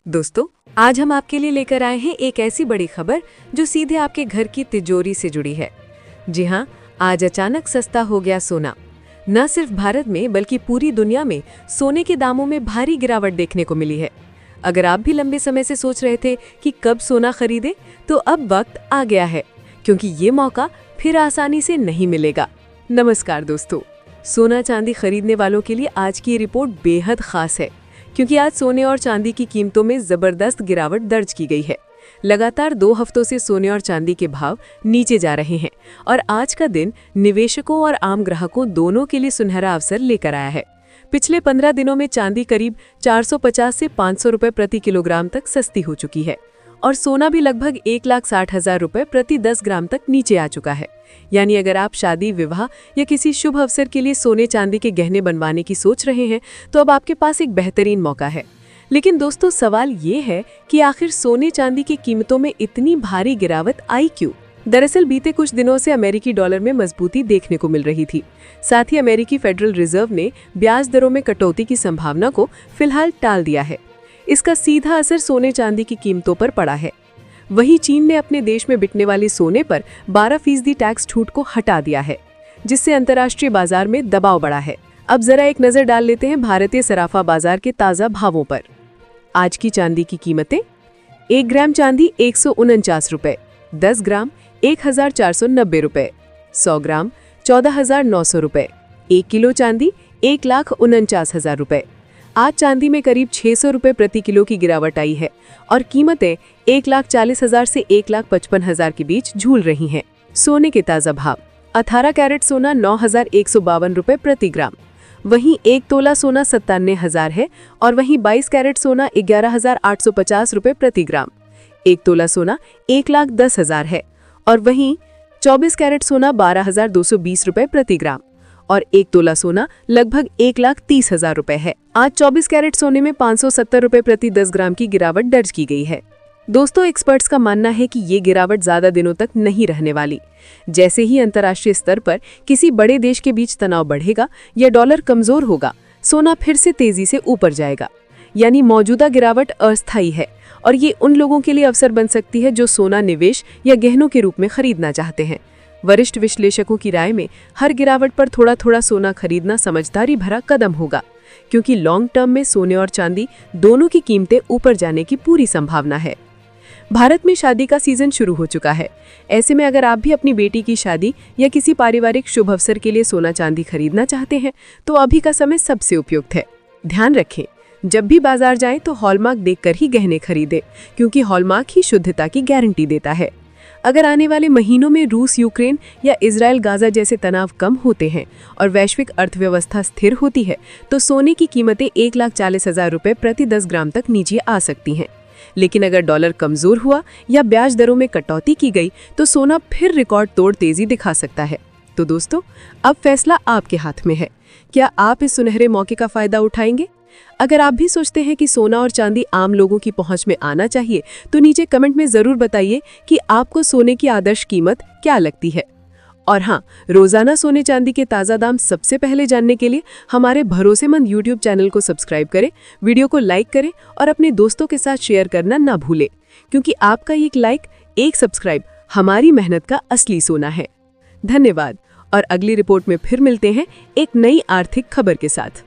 दोस्तों, आज हम आपके लिए लेकर आए हैं एक ऐसी बड़ी खबर जो सीधे आपके घर की तिजोरी से जुड़ी है। जी हाँ, आज अचानक सस्ता हो गया सोना। न सिर्फ भारत में बल्कि पूरी दुनिया में सोने के दामों में भारी गिरावट देखने को मिली है। अगर आप भी लंबे समय से सोच रहे थे कि कब सोना खरीदे, तो अब वक्त आ गया है, क्योंकि ये मौका फिर आसानी से नहीं मिलेगा। नमस्कार दोस्तों, सोना चांदी खरीदने वालों के लिए आज की ये रिपोर्ट बेहद खास है, क्योंकि आज सोने और चांदी की कीमतों में जबरदस्त गिरावट दर्ज की गई है। लगातार 2 हफ्तों से सोने और चांदी के भाव नीचे जा रहे हैं और आज का दिन निवेशकों और आम ग्राहकों दोनों के लिए सुनहरा अवसर लेकर आया है। पिछले 15 दिनों में चांदी करीब 450 से 500 रुपए प्रति किलोग्राम तक सस्ती हो चुकी है और सोना भी लगभग 1,60,000 रुपए प्रति 10 ग्राम तक नीचे आ चुका है। यानी अगर आप शादी, विवाह या किसी शुभ अवसर के लिए सोने चांदी के गहने बनवाने की सोच रहे हैं, तो अब आपके पास एक बेहतरीन मौका है। लेकिन दोस्तों, सवाल ये है कि आखिर सोने चांदी की कीमतों में इतनी भारी गिरावट आई क्यों? दरअसल बीते कुछ दिनों से अमेरिकी डॉलर में मजबूती देखने को मिल रही थी। साथ ही अमेरिकी फेडरल रिजर्व ने ब्याज दरों में कटौती की संभावना को फिलहाल टाल दिया है। इसका सीधा असर सोने चांदी की कीमतों पर पड़ा है। वहीं चीन ने अपने देश में बिकने वाले सोने पर 12% टैक्स छूट को हटा दिया है, जिससे अंतर्राष्ट्रीय बाजार में दबाव बढ़ा है। अब जरा एक नजर डाल लेते हैं भारतीय सराफा बाजार के ताजा भावों पर। आज की चांदी की कीमतें: 1 ग्राम चांदी 149 रुपए, 10 ग्राम 1,490 रुपए, 100 ग्राम 14,900 रुपए, 1 किलो चांदी 1,49,000 रुपए। आज चांदी में करीब 600 रुपए प्रति किलो की गिरावट आई है और कीमतें 1,40,000 से 1,55,000 के बीच झूल रही हैं। सोने के ताजा भाव: 18 कैरेट सोना 9,152 रुपए प्रति ग्राम, वहीं 1 तोला सोना 97,000 है और वहीं 22 कैरेट सोना 11,850 रुपए प्रति ग्राम, 1 तोला सोना 1,10,000 है और वहीं 24 कैरेट सोना 12,220 रुपए प्रति ग्राम और 1 तोला सोना लगभग 1,30,000 रुपए है। आज 24 कैरेट सोने में 570 रुपए प्रति 10 ग्राम की गिरावट दर्ज की गई है। दोस्तों, एक्सपर्ट्स का मानना है कि ये गिरावट ज्यादा दिनों तक नहीं रहने वाली। जैसे ही अंतर्राष्ट्रीय स्तर पर किसी बड़े देश के बीच तनाव बढ़ेगा या डॉलर कमजोर होगा, सोना फिर से तेजी से ऊपर जाएगा। यानी मौजूदा गिरावट अस्थायी है और ये उन लोगों के लिए अवसर बन सकती है जो सोना निवेश या गहनों के रूप में खरीदना चाहते हैं। वरिष्ठ विश्लेषकों की राय में हर गिरावट पर थोड़ा थोड़ा सोना खरीदना समझदारी भरा कदम होगा, क्योंकि लॉन्ग टर्म में सोने और चांदी दोनों की कीमतें ऊपर जाने की पूरी संभावना है। भारत में शादी का सीजन शुरू हो चुका है। ऐसे में अगर आप भी अपनी बेटी की शादी या किसी पारिवारिक शुभ अवसर के लिए सोना चांदी खरीदना चाहते हैं, तो अभी का समय सबसे उपयुक्त है। ध्यान रखें, जब भी बाजार जाएं तो हॉलमार्क देखकर ही गहने खरीदें, क्योंकि हॉलमार्क ही शुद्धता की गारंटी देता है। अगर आने वाले महीनों में रूस, यूक्रेन या इजराइल, गाजा जैसे तनाव कम होते हैं और वैश्विक अर्थव्यवस्था स्थिर होती है, तो सोने की कीमतें 1,40,000 रुपए प्रति 10 ग्राम तक नीचे आ सकती हैं। लेकिन अगर डॉलर कमजोर हुआ या ब्याज दरों में कटौती की गई, तो सोना फिर रिकॉर्ड तोड़ तेजी दिखा सकता है। तो दोस्तों, अब फैसला आपके हाथ में है। क्या आप इस सुनहरे मौके का फायदा उठाएंगे? अगर आप भी सोचते हैं कि सोना और चांदी आम लोगों की पहुंच में आना चाहिए, तो नीचे कमेंट में जरूर बताइए कि आपको सोने की आदर्श कीमत क्या लगती है। और हाँ, रोजाना सोने चांदी के ताज़ा दाम सबसे पहले जानने के लिए हमारे भरोसेमंद YouTube चैनल को सब्सक्राइब करें, वीडियो को लाइक करें और अपने दोस्तों के साथ शेयर करना ना भूलें, क्योंकि आपका एक लाइक, एक सब्सक्राइब हमारी मेहनत का असली सोना है। धन्यवाद और अगली रिपोर्ट में फिर मिलते हैं एक नई आर्थिक खबर के साथ।